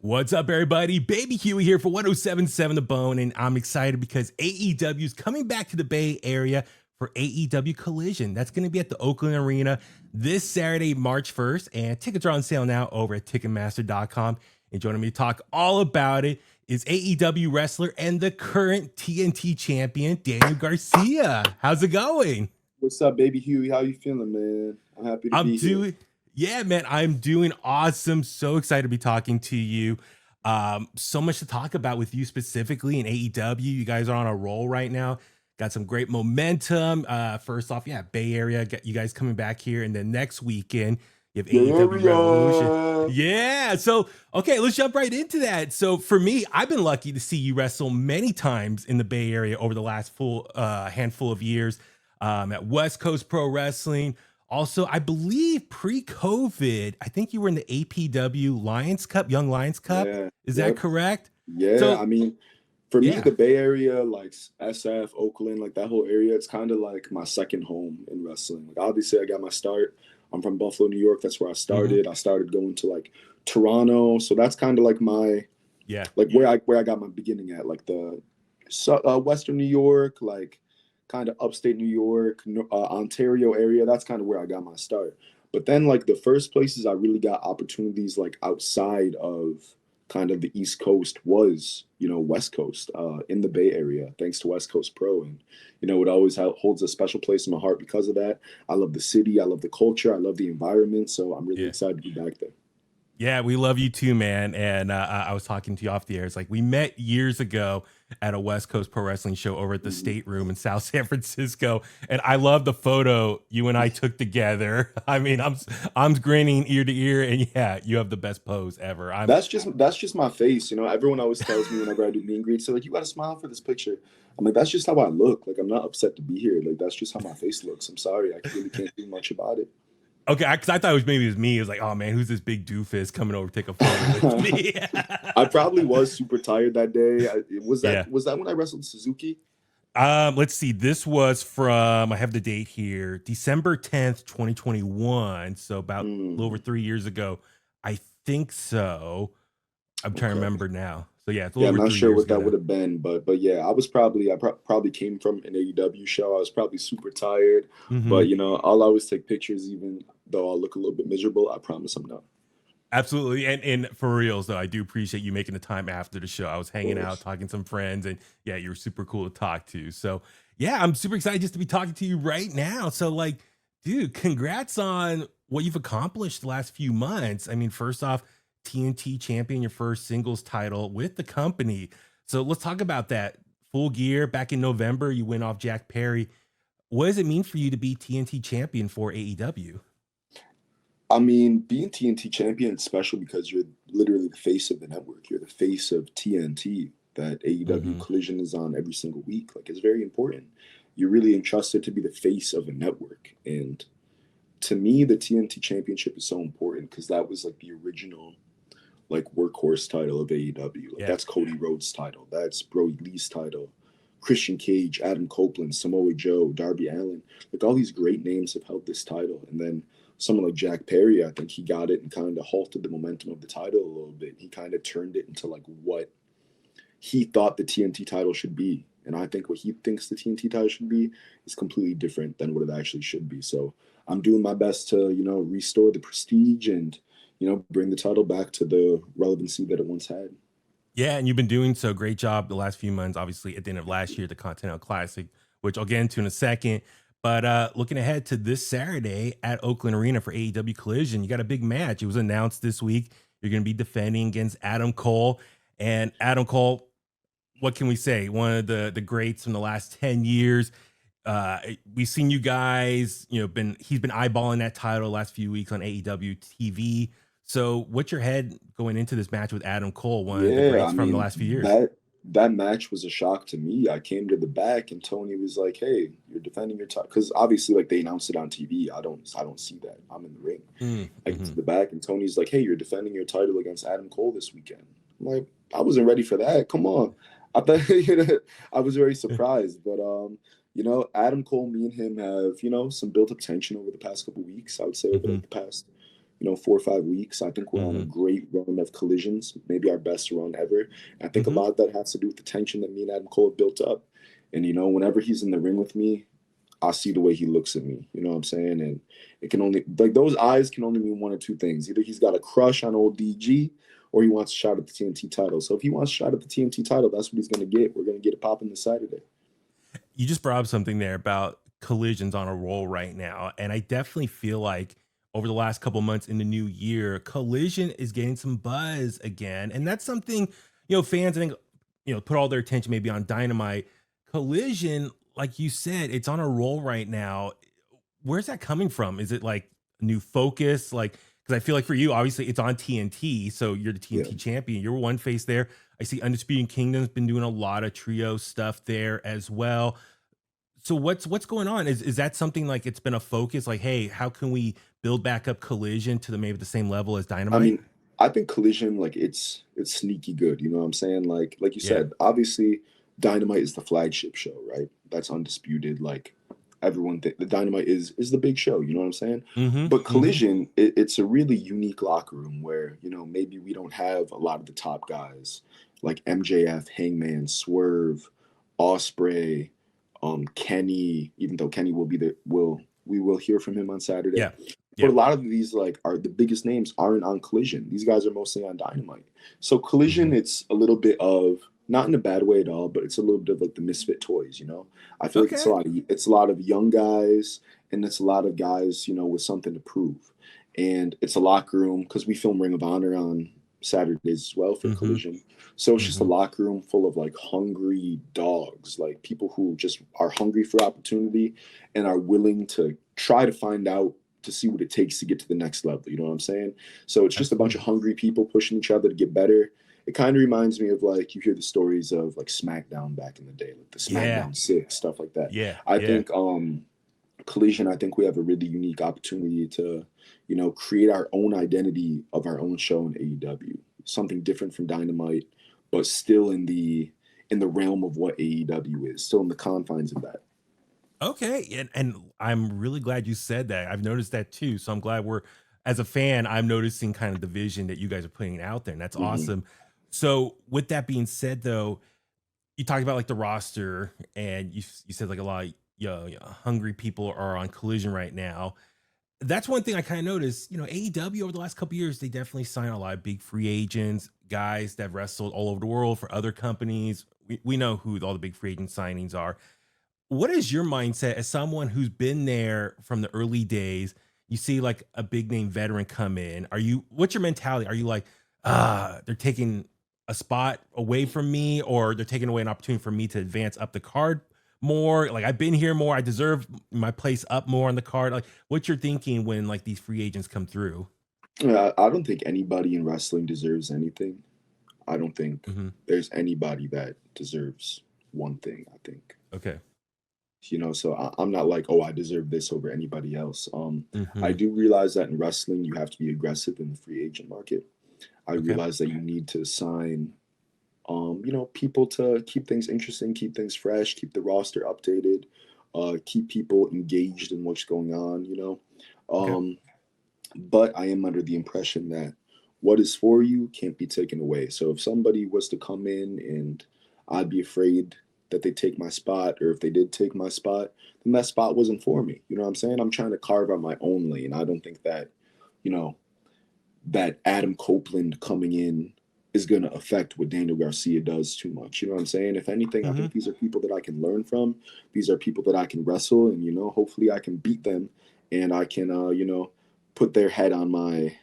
What's up, everybody? Baby Huey here for 1077 The Bone, and I'm excited because AEW is coming back to the Bay Area for AEW Collision. That's going to be at the Oakland Arena this Saturday, March 1st, and tickets are on sale now over at Ticketmaster.com. And joining me to talk all about it is AEW Wrestler and the current TNT Champion, Daniel Garcia. How's it going? What's up, baby Huey? How you feeling, man? I'm happy to be here. Yeah, man, I'm doing awesome. So excited to be talking to you. So much to talk about with you specifically in AEW. You guys are on a roll right now. Got some great momentum. First off, yeah, Bay Area, got you guys coming back here. And then next weekend, you have AEW Revolution. Yeah. So, okay, let's jump right into that. So for me, I've been lucky to see you wrestle many times in the Bay Area over the last handful of years at West Coast Pro Wrestling. Also, I believe pre-COVID, I think you were in the APW Lions Cup, Young Lions Cup. Yeah. Is that correct? Yeah. So, I mean, for me, the Bay Area, like SF, Oakland, like that whole area, it's kind of like my second home in wrestling. Like, obviously, I got my start. I'm from Buffalo, New York. That's where I started. Mm-hmm. I started going to like Toronto. So that's kind of like my, like where I got my beginning at, like the Western New York, like kind of upstate New York, Ontario area. That's kind of where I got my start. But then like the first places I really got opportunities like outside of kind of the East Coast was, West Coast, in the Bay Area, thanks to West Coast Pro. And, it always holds a special place in my heart because of that. I love the city. I love the culture. I love the environment. So I'm really excited to be back there. Yeah, we love you too, man. And I was talking to you off the air. It's like we met years ago at a West Coast Pro Wrestling show over at the State Room in South San Francisco. And I love the photo you and I took together. I mean, I'm grinning ear to ear, and yeah, you have the best pose ever. That's just my face. Everyone always tells me whenever I do meet and greets, they're like, you got to smile for this picture. I'm like, that's just how I look. Like, I'm not upset to be here. Like, that's just how my face looks. I'm sorry. I really can't do much about it. Okay, because I thought it was me. It was like, oh man, who's this big doofus coming over to take a photo with me? I probably was super tired that day. Was that when I wrestled Suzuki? Let's see. This was from, I have the date here, December 10th, 2021. So about a little over 3 years ago. I think so. I'm trying to remember now. So yeah, it's a little I'm over not 3 sure years what that would have been, but yeah, I probably came from an AEW show. I was probably super tired, but I'll always take pictures, even though I'll look a little bit miserable. I promise I'm not. Absolutely. And for reals though, I do appreciate you making the time after the show. I was hanging out, talking to some friends, and yeah, you were super cool to talk to. So yeah, I'm super excited just to be talking to you right now. So like, dude, congrats on what you've accomplished the last few months. I mean, first off, TNT Champion, your first singles title with the company. So let's talk about that. Full Gear back in November, you went off Jack Perry. What does it mean for you to be TNT Champion for AEW? I mean, being TNT Champion is special because you're literally the face of the network. You're the face of TNT that AEW Collision is on every single week. Like, it's very important. You're really entrusted to be the face of a network. And to me, the TNT Championship is so important because that was like the original like workhorse title of AEW. Like, that's Cody Rhodes' title. That's Brody Lee's title. Christian Cage, Adam Copeland, Samoa Joe, Darby Allin. Like, all these great names have held this title. And then someone like Jack Perry, I think he got it and kind of halted the momentum of the title a little bit. He kind of turned it into like what he thought the TNT title should be. And I think what he thinks the TNT title should be is completely different than what it actually should be. So I'm doing my best to, restore the prestige and, bring the title back to the relevancy that it once had. Yeah, and you've been doing so great job the last few months. Obviously, at the end of last year, the Continental Classic, which I'll get into in a second. But looking ahead to this Saturday at Oakland Arena for AEW Collision, you got a big match. It was announced this week. You're going to be defending against Adam Cole. And Adam Cole, what can we say? One of the greats from the last 10 years. We've seen you guys, he's been eyeballing that title the last few weeks on AEW TV. So what's your head going into this match with Adam Cole, one of the greats from the last few years? That match was a shock to me. I came to the back and Tony was like, hey, you're defending your title. Because obviously, like, they announced it on TV. I don't see that. I'm in the ring. I get to the back and Tony's like, hey, you're defending your title against Adam Cole this weekend. I'm like, I wasn't ready for that. Come on. I thought I was very surprised. But Adam Cole, me and him have, some built up tension over the past couple of weeks. I would say over like the past 4 or 5 weeks. I think we're on a Mm-hmm. great run of collisions, maybe our best run ever. I think a Mm-hmm. lot of that has to do with the tension that me and Adam Cole have built up. And whenever he's in the ring with me, I see the way he looks at me. You know what I'm saying? And it can only, like, those eyes can only mean one of two things. Either he's got a crush on old DG, or he wants a shot at the TNT title. So if he wants a shot at the TNT title, that's what he's going to get. We're going to get it popping this Saturday. You just brought up something there about Collision's on a roll right now, and I definitely feel like over the last couple months in the new year, Collision is getting some buzz again, and that's something fans I think put all their attention maybe on Dynamite. Collision, like you said, it's on a roll right now. Where's that coming from? Is it like a new focus? Like, because I feel like for you, obviously, it's on TNT, so you're the Yeah. TNT champion. You're one face there. I see Undisputed Kingdom's been doing a lot of trio stuff there as well. So what's going on? Is that something like it's been a focus? Like, hey, how can we build back up Collision to maybe the same level as I Dynamite? mean, I think Collision, like, it's sneaky good. You know what I'm saying? Like you Yeah. said, obviously Dynamite is the flagship show, right? That's undisputed. Like, everyone the Dynamite is the big show. You know what I'm saying? Mm-hmm. But Mm-hmm. Collision, it's a really unique locker room where maybe we don't have a lot of the top guys like MJF, Hangman, Swerve, Osprey, Kenny. Even though Kenny will be there, we will hear from him on Saturday. Yeah. But Yeah. a lot of these, like, are the biggest names aren't on Collision. These guys are mostly on Dynamite. So Collision, Mm-hmm. it's a little bit of, not in a bad way at all, but it's a little bit of like the misfit toys. I feel like Okay. it's a lot of young guys, and it's a lot of guys with something to prove. And it's a locker room because we film Ring of Honor on Saturdays as well for Mm-hmm. Collision. So it's just a Mm-hmm. locker room full of like hungry dogs, like people who just are hungry for opportunity and are willing to try to find out, to see what it takes to get to the next level. You know what I'm saying? So it's just a bunch of Absolutely. hungry people pushing each other to get better. It kind of reminds me of, like, you hear the stories of like SmackDown back in the day, like the Yeah. SmackDown 6, stuff like that. Yeah. I Yeah. think Collision, I think we have a really unique opportunity to, create our own identity of our own show in AEW. Something different from Dynamite, but still in the realm of what AEW is, still in the confines of that. Okay. And I'm really glad you said that. I've noticed that too. So I'm glad as a fan, I'm noticing kind of the vision that you guys are putting out there. And that's Hmm. awesome. So with that being said, though, you talked about like the roster, and you said like a lot of hungry people are on Collision right now. That's one thing I kind of noticed. AEW over the last couple of years, they definitely sign a lot of big free agents, guys that have wrestled all over the world for other companies. We know who all the big free agent signings are. What is your mindset as someone who's been there from the early days? You see like a big name veteran come in. What's your mentality? Are you like, they're taking a spot away from me, or they're taking away an opportunity for me to advance up the card more? Like, I've been here more. I deserve my place up more on the card. Like, what's your thinking when like these free agents come through? Yeah, I don't think anybody in wrestling deserves anything. I don't think Hmm. there's anybody that deserves one thing. I think, Okay. so I'm not like, oh, I deserve this over anybody else. I Hmm. do realize that in wrestling, you have to be aggressive in the free agent market. I Okay. realize that you need to sign, people to keep things interesting, keep things fresh, keep the roster updated, keep people engaged in what's going on. Okay. Um, but I am under the impression that what is for you can't be taken away. So if somebody was to come in and I'd be afraid that they take my spot, or if they did take my spot, then that spot wasn't for me. You know what I'm saying? I'm trying to carve out my own lane. I don't think that, you know, that Adam Copeland coming in is going to affect what Daniel Garcia does too much. You know what I'm saying? If anything, I Hmm. think these are people that I can learn from. These are people that I can wrestle, and hopefully I can beat them, and I can put their head on my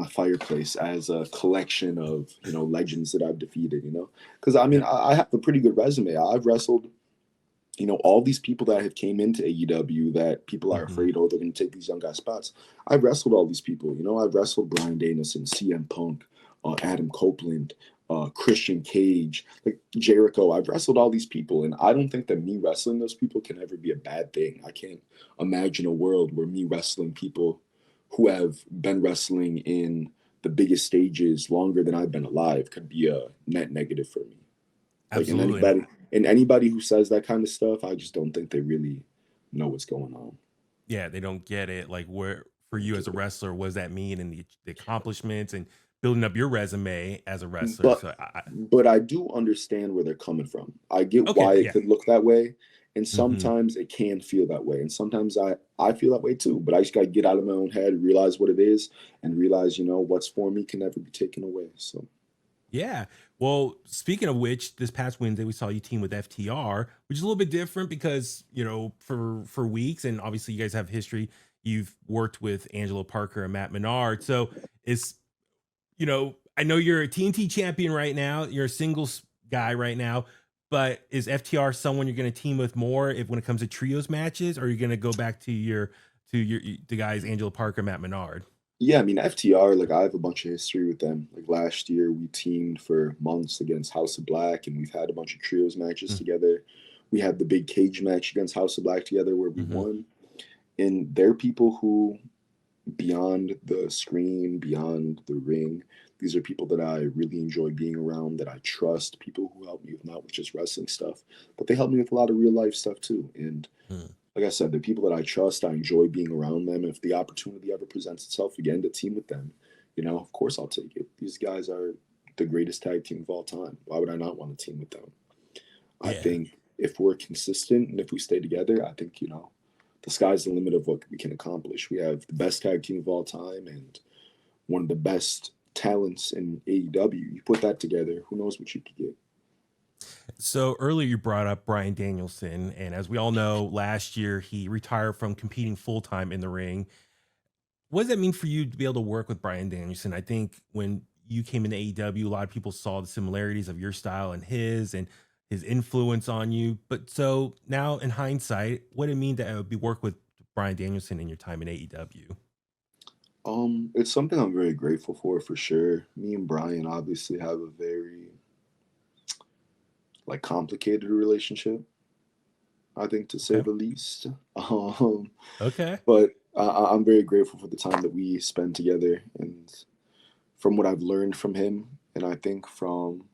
fireplace as a collection of legends that I've defeated. Because I mean, Yeah. I have a pretty good resume. I've wrestled all these people that have came into AEW that people are Hmm. afraid, oh, they're going to take these young guys' spots. I've wrestled all these people. I've wrestled Bryan Danielson, CM Punk, Adam Copeland, Christian Cage, like Jericho. I've wrestled all these people, and I don't think that me wrestling those people can ever be a bad thing. I can't imagine a world where me wrestling people who have been wrestling in the biggest stages longer than I've been alive could be a net negative for me. Like, and Absolutely. anybody who says that kind of stuff, I just don't think they really know what's going on. Yeah, they don't get it. Like, where for you as a wrestler? What does that mean, and the accomplishments and building up your resume as a wrestler? But So but I do understand where they're coming from. I get okay, why it yeah. could look that way, and Hmm. sometimes it can feel that way, and sometimes I feel that way too. But I just gotta get out of my own head, realize what it is, and realize what's for me can never be taken away. So Yeah. Well, speaking of which, this past Wednesday we saw you team with FTR, which is a little bit different because for weeks, and obviously you guys have history. You've worked with Angelo Parker and Matt Menard, so it's I know you're a TNT champion right now. You're a singles guy right now, but is FTR someone you're going to team with more if when it comes to trios matches, or are you going to go back to the guys Angelo Parker, Matt Menard? yeah, I mean FTR, like I have a bunch of history with them. Like last year, we teamed for months against House of Black, and we've had a bunch of trios matches together. We had the big cage match against House of Black together where we Mm-hmm. won. And they're people who, beyond the screen, beyond the ring, these are people that I really enjoy being around, that I trust, people who help me with not with just wrestling stuff, but they help me with a lot of real life stuff too. And like I said, the people that I trust, I enjoy being around them. If the opportunity ever presents itself again to team with them, of course I'll take it. These guys are the greatest tag team of all time. Why would I not want to team with them? I Yeah. think if we're consistent and if we stay together, I think, the sky's the limit of what we can accomplish. We have the best tag team of all time and one of the best talents in AEW. You put that together, who knows what you could get. So earlier you brought up Bryan Danielson, and as we all know, last year he retired from competing full time in the ring. What does that mean for you to be able to work with Bryan Danielson? I think when you came into AEW, a lot of people saw the similarities of your style and his influence on you. But so now in hindsight, what did it mean to be work with Bryan Danielson in your time in AEW? It's something I'm very grateful for sure. Me and Brian obviously have a very like complicated relationship, I think to say Okay. the least. Um, Okay. but I'm very grateful for the time that we spend together and from what I've learned from him, and I think from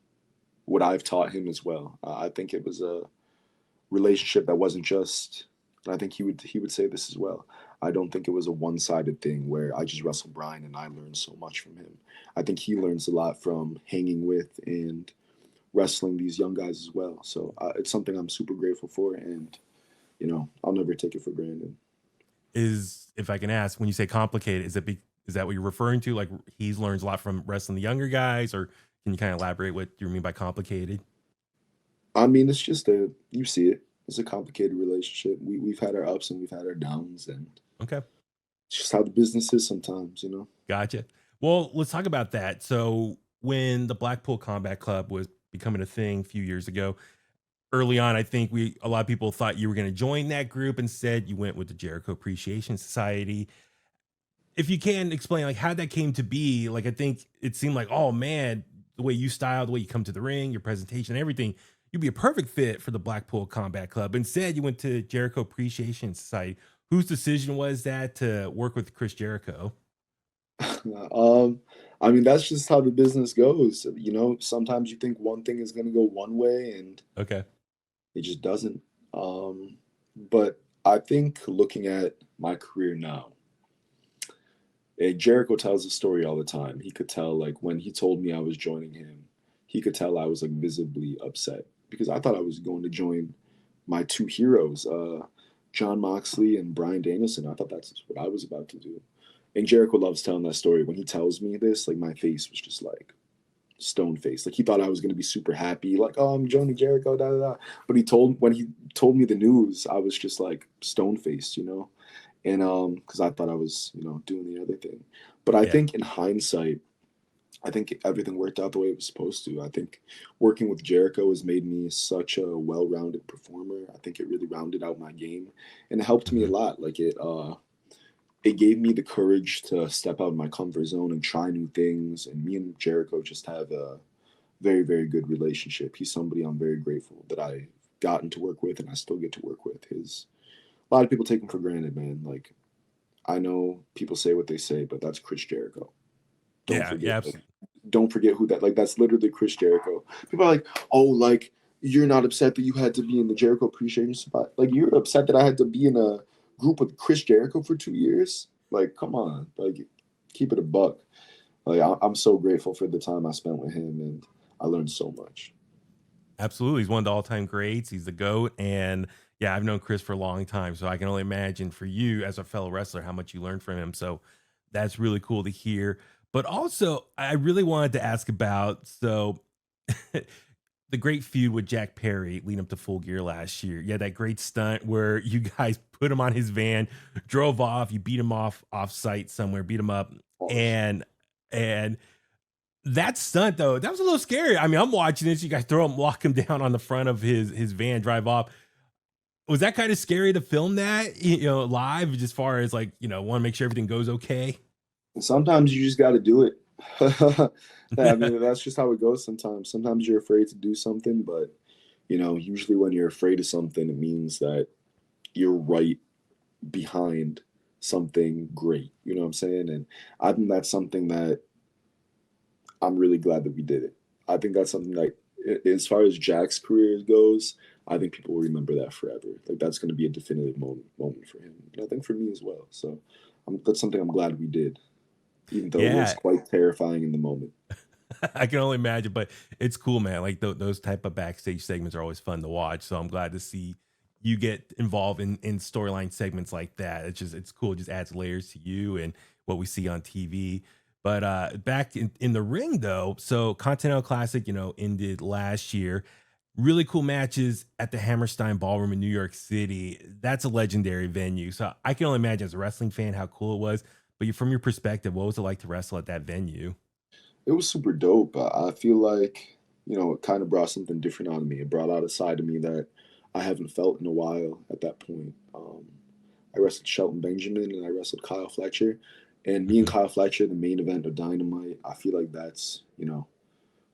what I've taught him as well. I think it was a relationship that wasn't just. I think he would say this as well. I don't think it was a one-sided thing where I just wrestled Brian and I learned so much from him. I think he learns a lot from hanging with and wrestling these young guys as well. So it's something I'm super grateful for, and I'll never take it for granted. Is if I can ask, when you say complicated, is that what you're referring to? Like he's learns a lot from wrestling the younger guys, or can you kind of elaborate what you mean by complicated? I mean, it's just you see it. It's a complicated relationship. We've had our ups and we've had our downs, and Okay. it's just how the business is sometimes. Gotcha. Well, let's talk about that. So, when the Blackpool Combat Club was becoming a thing a few years ago, early on, I think a lot of people thought you were going to join that group. Instead, you went with the Jericho Appreciation Society. If you can explain like how that came to be, like I think it seemed like, oh man, the way you style, the way you come to the ring, your presentation, everything, you'd be a perfect fit for the Blackpool Combat Club. Instead, you went to Jericho Appreciation Society. Whose decision was that to work with Chris Jericho? um, I mean, that's just how the business goes. Sometimes you think one thing is going to go one way, and Okay. it just doesn't. But I think looking at my career now, Jericho tells a story all the time. He could tell, like, when he told me I was joining him, he could tell I was, like, visibly upset because I thought I was going to join my two heroes, John Moxley and Bryan Danielson. I thought that's what I was about to do. And Jericho loves telling that story. When he tells me this, like, my face was just, like, stone faced. Like, he thought I was going to be super happy, like, oh, I'm joining Jericho, da da da. But when he told me the news, I was just, like, stone faced. And because I thought I was doing the other thing. But I Yeah. think in hindsight, I think everything worked out the way it was supposed to. I think working with Jericho has made me such a well-rounded performer. I think it really rounded out my game, and it helped me a Mhm. lot. Like it gave me the courage to step out of my comfort zone and try new things. And me and Jericho just have a very, very good relationship. He's somebody I'm very grateful that I gotten to work with and I still get to work with. His A lot of people take him for granted, man. Like I know people say what they say, but that's Chris Jericho. Don't Yeah. forget, Yeah. like, don't forget who that. Like that's literally Chris Jericho. People are like, oh, like you're not upset that you had to be in the Jericho appreciation spot. Like you're upset that I had to be in a group with Chris Jericho for 2 years. Like, come on, like, keep it a buck. Like, I'm so grateful for the time I spent with him, and I learned so much. Absolutely. He's one of the all-time greats. He's the GOAT. And yeah, I've known Chris for a long time. So I can only imagine for you as a fellow wrestler how much you learned from him. So that's really cool to hear. But also, I really wanted to ask about the great feud with Jack Perry leading up to Full Gear last year. Yeah, that great stunt where you guys put him on his van, drove off, you beat him off site somewhere, beat him up, Pause. and that stunt though, that was a little scary. I mean, I'm watching this. You guys throw him, lock him down on the front of his van, drive off. Was that kind of scary to film that, live, as far as like, want to make sure everything goes okay? Sometimes you just got to do it. I mean, that's just how it goes sometimes. Sometimes you're afraid to do something, but usually when you're afraid of something, it means that you're right behind something great. You know what I'm saying? And I think that's something that I'm really glad that we did it. I think that's something like, as far as Jack's career goes, I think people will remember that forever. Like, that's going to be a definitive moment for him, and I think for me as well. So that's something I'm glad we did, even though it was Yeah, quite terrifying in the moment. I can only imagine, but it's cool, man. Like those type of backstage segments are always fun to watch. So I'm glad to see you get involved in storyline segments like that. It's cool. It just adds layers to you and what we see on TV. But back in the ring though, so Continental Classic, ended last year. Really cool matches at the Hammerstein Ballroom in New York City. That's a legendary venue. So I can only imagine as a wrestling fan how cool it was. But from your perspective, what was it like to wrestle at that venue? It was super dope. I feel like, it kind of brought something different out of me. It brought out a side of me that I haven't felt in a while at that point. I wrestled Shelton Benjamin and I wrestled Kyle Fletcher. And me and Mhm. Kyle Fletcher, the main event of Dynamite, I feel like that's,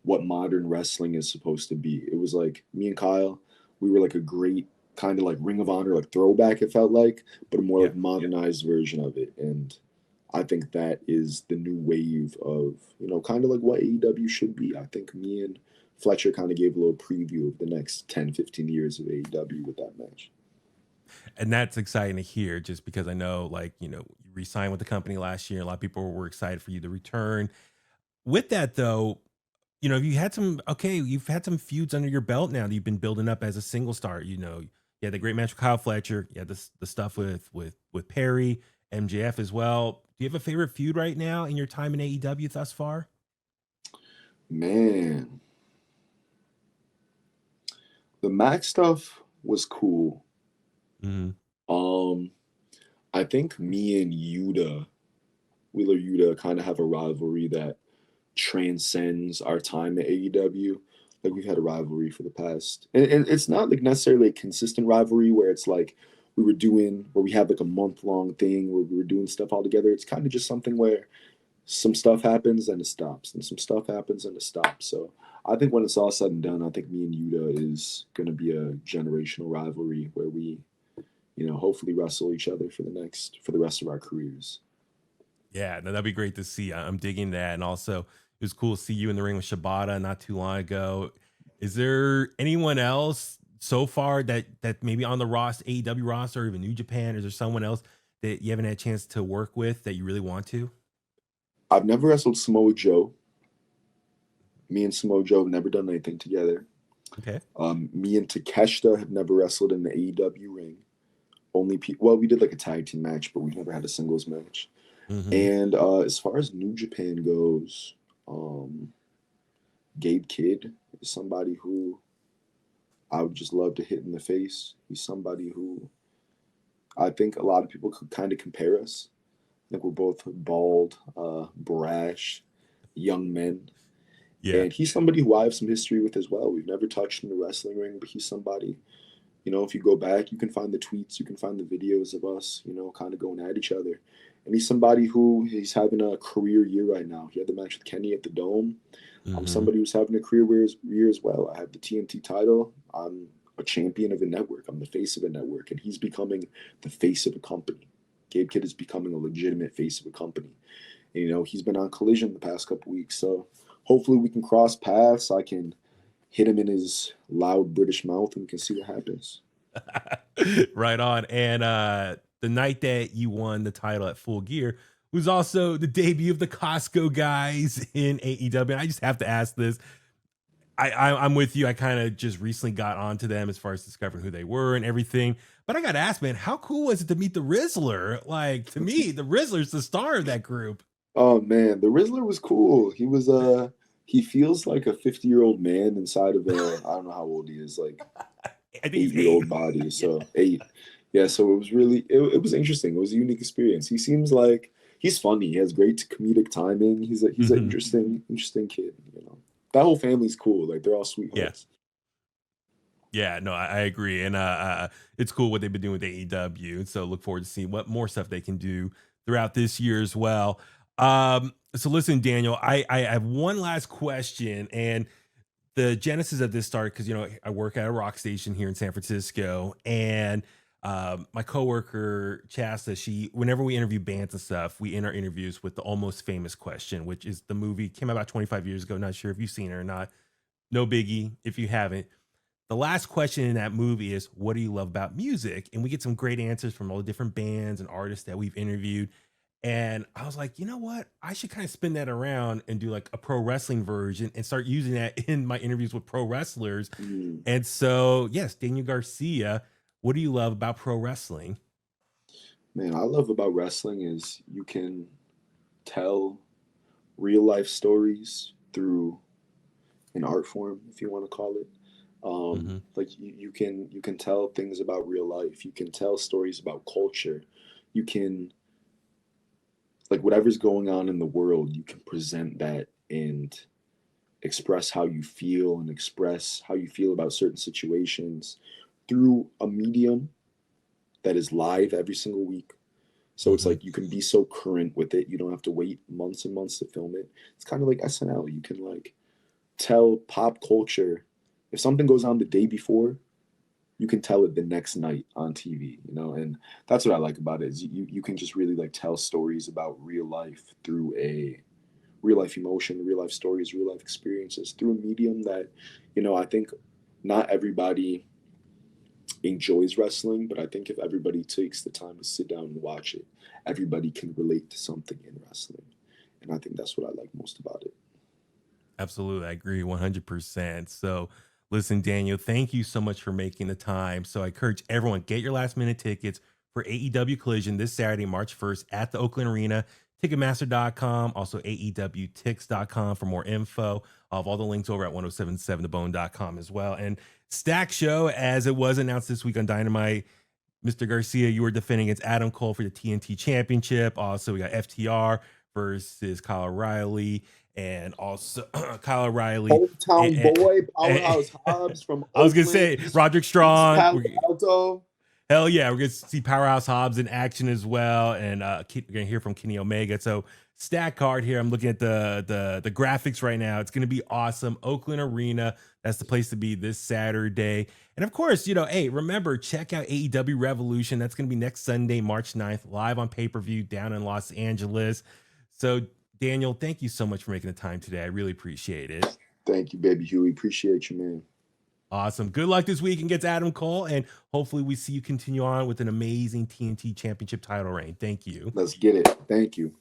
what modern wrestling is supposed to be. It was like me and Kyle, we were like a great kind of like Ring of Honor, like throwback, it felt like, but a more Yeah. like modernized version of it. And I think that is the new wave of, kind of like what AEW should be. I think me and Fletcher kind of gave a little preview of the next 10, 15 years of AEW with that match. And that's exciting to hear just because I know, like, you re-signed with the company last year. A lot of people were excited for you to return. With that, though, you've had some feuds under your belt now that you've been building up as a single star. You had the great match with Kyle Fletcher. You had the stuff with Perry, MJF as well. Do you have a favorite feud right now in your time in AEW thus far? Man, the Max stuff was cool. Hmm. Um, I think me and Wheeler Yuta, kind of have a rivalry that transcends our time at AEW. Like, we've had a rivalry for the past, and it's not like necessarily a consistent rivalry where it's like where we have like a month-long thing where we were doing stuff all together. It's kind of just something where some stuff happens and it stops, and some stuff happens and it stops. So I think when it's all said and done, I think me and Yuta is going to be a generational rivalry where we, hopefully wrestle each other for the rest of our careers. Yeah, no, that'd be great to see. I'm digging that. And also, it was cool to see you in the ring with Shibata not too long ago. Is there anyone else so far that maybe on the AEW roster, or even New Japan? Is there someone else that you haven't had a chance to work with that you really want to? I've never wrestled Samoa Joe. Me and Samoa Joe have never done anything together. Okay. Me and Takeshita have never wrestled in the AEW ring. Well, we did like a tag team match, but we've never had a singles match. Hmm. And as far as New Japan goes, um, Gabe Kidd is somebody who I would just love to hit in the face. He's somebody who I think a lot of people could kind of compare us. I think we're both bald, brash, young men. Yeah. And he's somebody who I have some history with as well. We've never touched in the wrestling ring, but he's somebody, if you go back, you can find the tweets, you can find the videos of us, kind of going at each other. And he's somebody who he's having a career year right now. He had the match with Kenny at the Dome. I'm Hmm. somebody who's having a year as well. I have the TNT title. I'm a champion of a network. I'm the face of a network, and he's becoming the face of a company. Gabe Kidd is becoming a legitimate face of a company. And, he's been on Collision the past couple weeks, so hopefully we can cross paths. I can hit him in his loud British mouth, and we can see what happens. Right on. And the night that you won the title at Full Gear was also the debut of the Costco guys in AEW. And I just have to ask this. I'm with you. I kind of just recently got onto them as far as discovering who they were and everything. But I got to ask, man, how cool was it to meet the Rizzler? Like, to me, the Rizzler's the star of that group. Oh man, the Rizzler was cool. He feels like a 50-year-old man inside of a, I don't know how old he is, like I think he's 8-year-old body. So 8. Yeah, so it was really it was interesting. It was a unique experience. He seems like he's funny. He has great comedic timing. He's an interesting kid, you know. That whole family's cool. Like they're all sweethearts. Yeah, no, I agree. And it's cool what they've been doing with AEW. So look forward to seeing what more stuff they can do throughout this year as well. So listen, Daniel, I have one last question, and the genesis of this started because, you know, I work at a rock station here in San Francisco, and my coworker Chasta, whenever we interview bands and stuff, we end our interviews with the Almost Famous question, which is the movie, came out about 25 years ago. Not sure if you've seen it or not. No biggie if you haven't. The last question in that movie is, what do you love about music? And we get some great answers from all the different bands and artists that we've interviewed. And I was like, you know what? I should kind of spin that around and do like a pro wrestling version and start using that in my interviews with pro wrestlers. And so, yes, Daniel Garcia, what do you love about pro wrestling? Man, I love about wrestling is you can tell real life stories through an art form, if you want to call it. Like you can tell things about real life. You can tell stories about culture. You can, like, whatever's going on in the world, you can present that and express how you feel and express how you feel about certain situations through a medium that is live every single week. So it's like you can be so current with it. You don't have to wait months and months to film it. It's kind of like SNL. You can like tell pop culture. If something goes on the day before, you can tell it the next night on TV, you know? And that's what I like about it is you can just really like tell stories about real life through a real life emotion, real life stories, real life experiences through a medium that, you know, I think not everybody enjoys wrestling, but I think if everybody takes the time to sit down and watch it, everybody can relate to something in wrestling. And I think that's what I like most about it. Absolutely. I agree 100%. So listen, Daniel, thank you so much for making the time. So I encourage everyone, get your last minute tickets for AEW Collision this Saturday, March 1st at the Oakland Arena. Ticketmaster.com, also AEWTix.com for more info. I'll have all the links over at 1077thebone.com as well. And Stack Show, as it was announced this week on Dynamite, Mr. Garcia, you were defending against Adam Cole for the TNT Championship. Also, we got FTR versus Kyle O'Reilly. And also Kyle O'Reilly, hometown boy, Powerhouse Hobbs from Oakland. I was gonna say Roderick Strong. Hell yeah, we're gonna see Powerhouse Hobbs in action as well, and we're gonna hear from Kenny Omega. So stack card here. I'm looking at the graphics right now. It's gonna be awesome. Oakland Arena. That's the place to be this Saturday. And of course, you know, hey, remember, check out AEW Revolution. That's gonna be next Sunday, March 9th, live on pay-per-view down in Los Angeles. So Daniel, thank you so much for making the time today. I really appreciate it. Thank you, baby Huey. Appreciate you, man. Awesome. Good luck this week against Adam Cole, and hopefully we see you continue on with an amazing TNT Championship title reign. Thank you. Let's get it. Thank you.